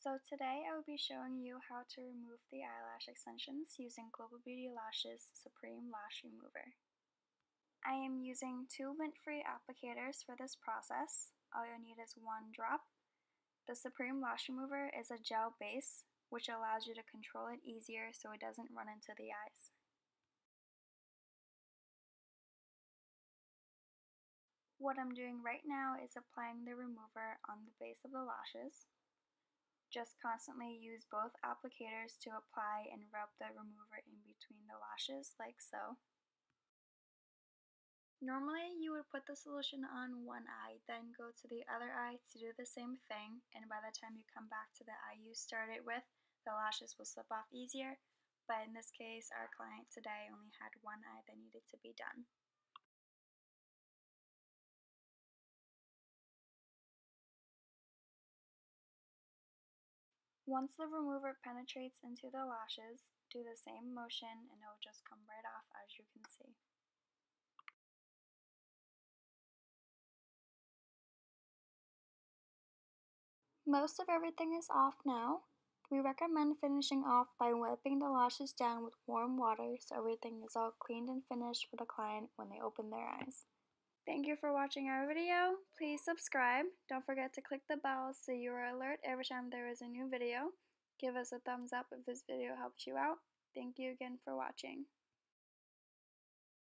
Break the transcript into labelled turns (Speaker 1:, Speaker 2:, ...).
Speaker 1: So today I will be showing you how to remove the eyelash extensions using Global Beauty Lash's Supreme Lash Remover. I am using 2 lint-free applicators for this process. All you'll need is 1 drop. The Supreme Lash Remover is a gel base, which allows you to control it easier so it doesn't run into the eyes. What I'm doing right now is applying the remover on the base of the lashes. Just constantly use both applicators to apply and rub the remover in between the lashes like so. Normally you would put the solution on one eye, then go to the other eye to do the same thing, and by the time you come back to the eye you started with, the lashes will slip off easier, but in this case our client today only had one eye that needed to be done. Once the remover penetrates into the lashes, do the same motion and it will just come right off, as you can see. Most of everything is off now. We recommend finishing off by wiping the lashes down with warm water so everything is all cleaned and finished for the client when they open their eyes. Thank you for watching our video. Please subscribe. Don't forget to click the bell so you are alert every time there is a new video. Give us a thumbs up if this video helped you out. Thank you again for watching.